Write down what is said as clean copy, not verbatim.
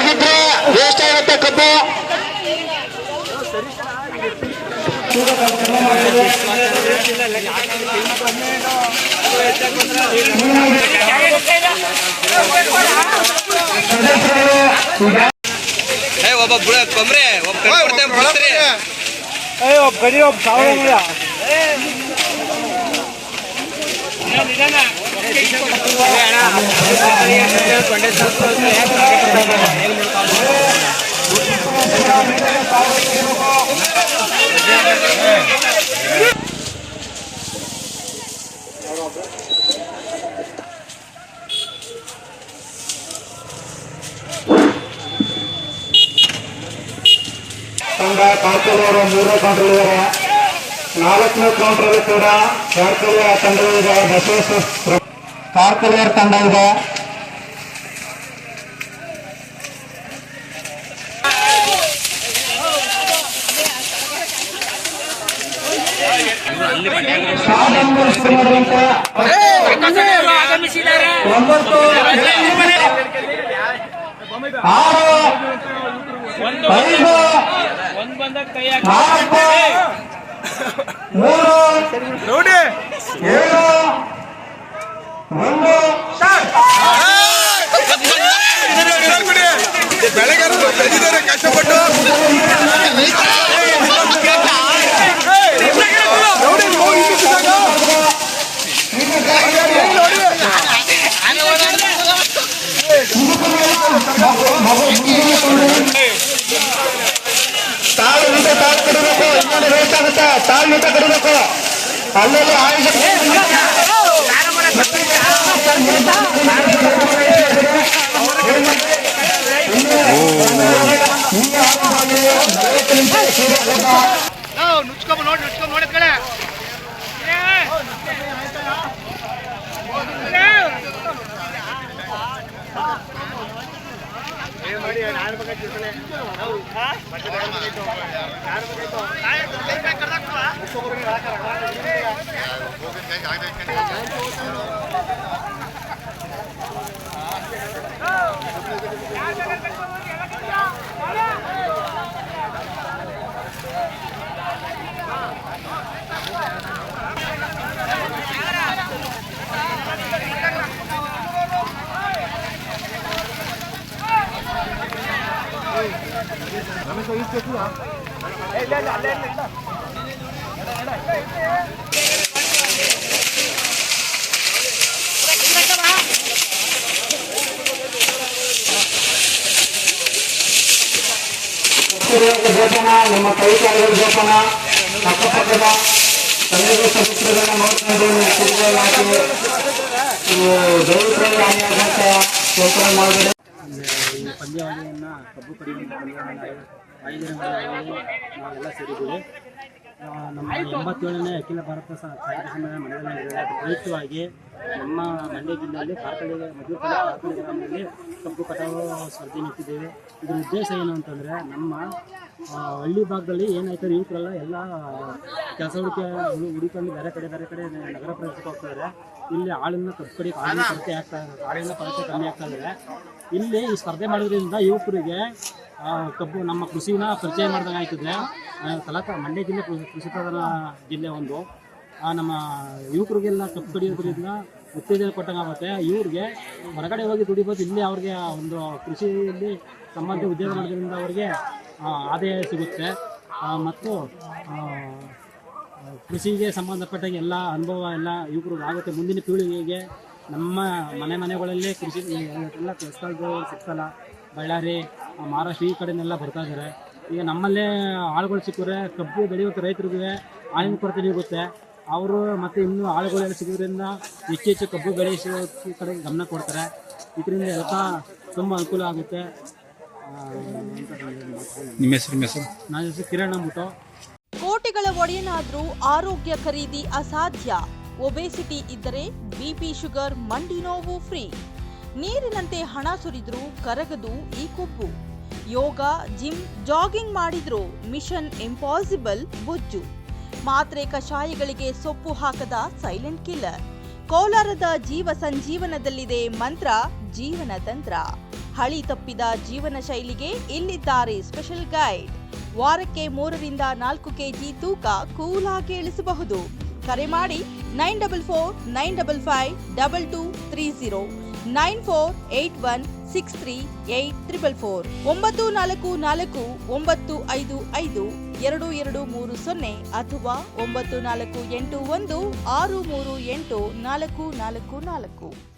ಆಗಿದ್ರೆ ವೇಸ್ಟ್ ಆಗುತ್ತೆ ಕಬ್ಬು. ಒಬ್ಬ ಕೊಮ್ರೆ ಒಬ್ಬ ಗಡಿ ಒಬ್ಬ ಸಾವಿರ ಕಾರ್ಕಳಿಯವರು 3ನೇ ಕೌಂಟರ್ ಇದ್ದಾರೆ. 4ನೇ ಕೌಂಟರ್ ಕೂಡ ಕಾರ್ಕಳಿಯ ತಂಡ ಇದೆ. ಬಸವೇಶ್ವರ ಕಾರ್ಕಳಿಯರ ತಂಡ ಇದೆ. ಬೆಳಗಾರ ಕಷ್ಟಪಟ್ಟು ತಾಳು ಕಡಿಬೇಕು. ಇನ್ನೊಂದು ರೇಟ್ ಆಗುತ್ತೆ. ತಾಳು ಕಡಿಬೇಕು. ಅಲ್ಲೆಲ್ಲ ನೋಡಿ ಕಡೆ ಜೋಪಾನ, ನಿಮ್ಮ ಕೈ ಕಾಲುಗಳ ಜೋಪಾನ, ಅಕ್ಕಪಕ್ಕದ ತಂದೆಗಳ ಸದಸ್ಯರನ್ನ ನೋಡ್ಕೊಂಡು ಕುಡಿಗಳು ಹಾಕಿ ದೈವಿಕ ಹಾನಿಯಾದಂಥ ಜೋಪಾನ ಮಾಡಬೇಡಿ. ಈ ಪಂದ್ಯಾವಳಿಯನ್ನು ಕಬ್ಬು ಕಡಿಮೆ ಆಯೋಜನೆ ನಾವೆಲ್ಲ ಸೇರಿದ್ದೀವಿ. ನಮ್ಮ 87ನೇ ಅಖಿಲ ಭಾರತ ಸಾಹಿತ್ಯ ಸಮ್ಮೇಳನ ಮಂಡ್ಯದಲ್ಲಿ ಪ್ರಯುಕ್ತವಾಗಿ ನಮ್ಮ ಮಂಡ್ಯ ಜಿಲ್ಲೆಯಲ್ಲಿ ಮದುವೆ ಕಾರ್ಕಳ ಗ್ರಾಮದಲ್ಲಿ ಕಬ್ಬು ಕಟಾವು ಸ್ಪರ್ಧೆ ನಿಂತಿದ್ದೇವೆ. ಇದರ ಉದ್ದೇಶ ಏನು ಅಂತಂದರೆ, ನಮ್ಮ ಹಳ್ಳಿ ಭಾಗದಲ್ಲಿ ಏನಾಯ್ತಾರೆ ಯುವಕರೆಲ್ಲ ಎಲ್ಲ ಕೆಲಸ ಹುಡುಕೊಂಡು ಬೇರೆ ಕಡೆ ನಗರ ಪ್ರದೇಶಕ್ಕೆ ಹೋಗ್ತಾಯಿದ್ದಾರೆ. ಇಲ್ಲಿ ಆಳಿನ ಕಬ್ಬು ಕಡೆ ಆಳಿನ ಕೊರತೆ ಆಳಿನ ಕೊರತೆ ಕಮ್ಮಿ ಆಗ್ತಾ ಇದ್ದಾರೆ. ಇಲ್ಲಿ ಈ ಸ್ಪರ್ಧೆ ಮಾಡೋದ್ರಿಂದ ಯುವಕರಿಗೆ ಕಬ್ಬು ನಮ್ಮ ಕೃಷಿನ ಪರಿಚಯ ಮಾಡಿದಂಗೆ ಆಯ್ತದೆ. ಮಂಡ್ಯ ಜಿಲ್ಲೆ ಕೃಷಿ ಪ್ರಧಾನ ಜಿಲ್ಲೆ ಒಂದು. ನಮ್ಮ ಯುವಕರಿಗೆಲ್ಲ ಕಬ್ಬು ಕಡಿಯೋದ್ರಿಂದ ಉತ್ತೇಜನ ಕೊಟ್ಟಂಗಾಗುತ್ತೆ. ಇವ್ರಿಗೆ ಹೊರಗಡೆ ಹೋಗಿ ದುಡಿಬೋದು. ಇಲ್ಲಿ ಅವ್ರಿಗೆ ಒಂದು ಕೃಷಿಯಲ್ಲಿ ಸಂಬಂಧ ಉದ್ಯೋಗ ಮಾಡೋದ್ರಿಂದ ಅವ್ರಿಗೆ ಆದಾಯ ಸಿಗುತ್ತೆ. ಮತ್ತು ಕೃಷಿಗೆ ಸಂಬಂಧಪಟ್ಟಾಗ ಎಲ್ಲ ಅನುಭವ ಎಲ್ಲ ಯುವಕರಿಗೆ ಆಗುತ್ತೆ. ಮುಂದಿನ ಪೀಳಿಗೆಗೆ ನಮ್ಮ ಮನೆಗಳಲ್ಲೇ ಕೃಷಿ ಎಲ್ಲ ಕೆಲಸಗಳು ಸಿಗ್ತಲ್ಲ. ಬಳ್ಳಾರಿ, ಮಹಾರಾಷ್ಟ್ರ ಈ ಕಡೆನೆಲ್ಲ ಬರ್ತಾ ಇದ್ದಾರೆ. ಈಗ ನಮ್ಮಲ್ಲೇ ಆಳುಗಳು ಸಿಕ್ಕರೆ ಕಬ್ಬು ಬೆಳೆಯುವಂಥ ರೈತರಿಗೆ ಆಳಿನ ಕೊರತೆ ನೀಗುತ್ತೆ. ಅವರು ಮತ್ತು ಇನ್ನೂ ಆಳುಗಳೆಲ್ಲ ಸಿಗೋದ್ರಿಂದ ಹೆಚ್ಚು ಕಬ್ಬು ಬೆಳೆಸೋ ಕಡೆ ಗಮನ ಕೊಡ್ತಾರೆ. ಇದರಿಂದ ಎಲ್ಲ ತುಂಬ ಅನುಕೂಲ ಆಗುತ್ತೆ. ನಿಮ್ಮ ಹೆಸರು? ನನ್ನ ಹೆಸರು ಕಿರಣ್ ಅಂದ್ಬಿಟ್ಟು. ಕೋಟಿಗಳ ಒಡೆಯನಾದ್ರೂ ಆರೋಗ್ಯ ಖರೀದಿ ಅಸಾಧ್ಯ. ಒಬೆಸಿಟಿ ಇದ್ದರೆ ಬಿಪಿ, ಶುಗರ್, ಮಂಡಿ ನೋವು ಫ್ರೀ. ನೀರಿನಂತೆ ಹಣ ಸುರಿದ್ರೂ ಕರಗದು ಈ ಕೊಬ್ಬು. ಯೋಗ, ಜಿಮ್, ಜಾಗಿಂಗ್ ಮಾಡಿದ್ರೂ ಮಿಷನ್ ಇಂಪಾಸಿಬಲ್ ಬೊಜ್ಜು. ಮಾತ್ರೆ ಕಷಾಯಗಳಿಗೆ ಸೊಪ್ಪು ಹಾಕದ ಸೈಲೆಂಟ್ ಕಿಲ್ಲರ್. ಕೋಲಾರದ ಜೀವ ಸಂಜೀವನದಲ್ಲಿದೆ ಮಂತ್ರ, ಜೀವನ ತಂತ್ರ. ಹಳಿ ತಪ್ಪಿದ ಜೀವನ ಶೈಲಿಗೆ ಇಲ್ಲಿದ್ದಾರೆ ಸ್ಪೆಷಲ್ ಗೈಡ್. ವಾರಕ್ಕೆ 3 ರಿಂದ 4 ಕೆಜಿ ತೂಕ ಕೂಲಾಗಿ ಇಳಿಸಬಹುದು. ಕರೆ ಮಾಡಿ 9449552230 9481638444 94495522230 ಅಥವಾ 9481638444.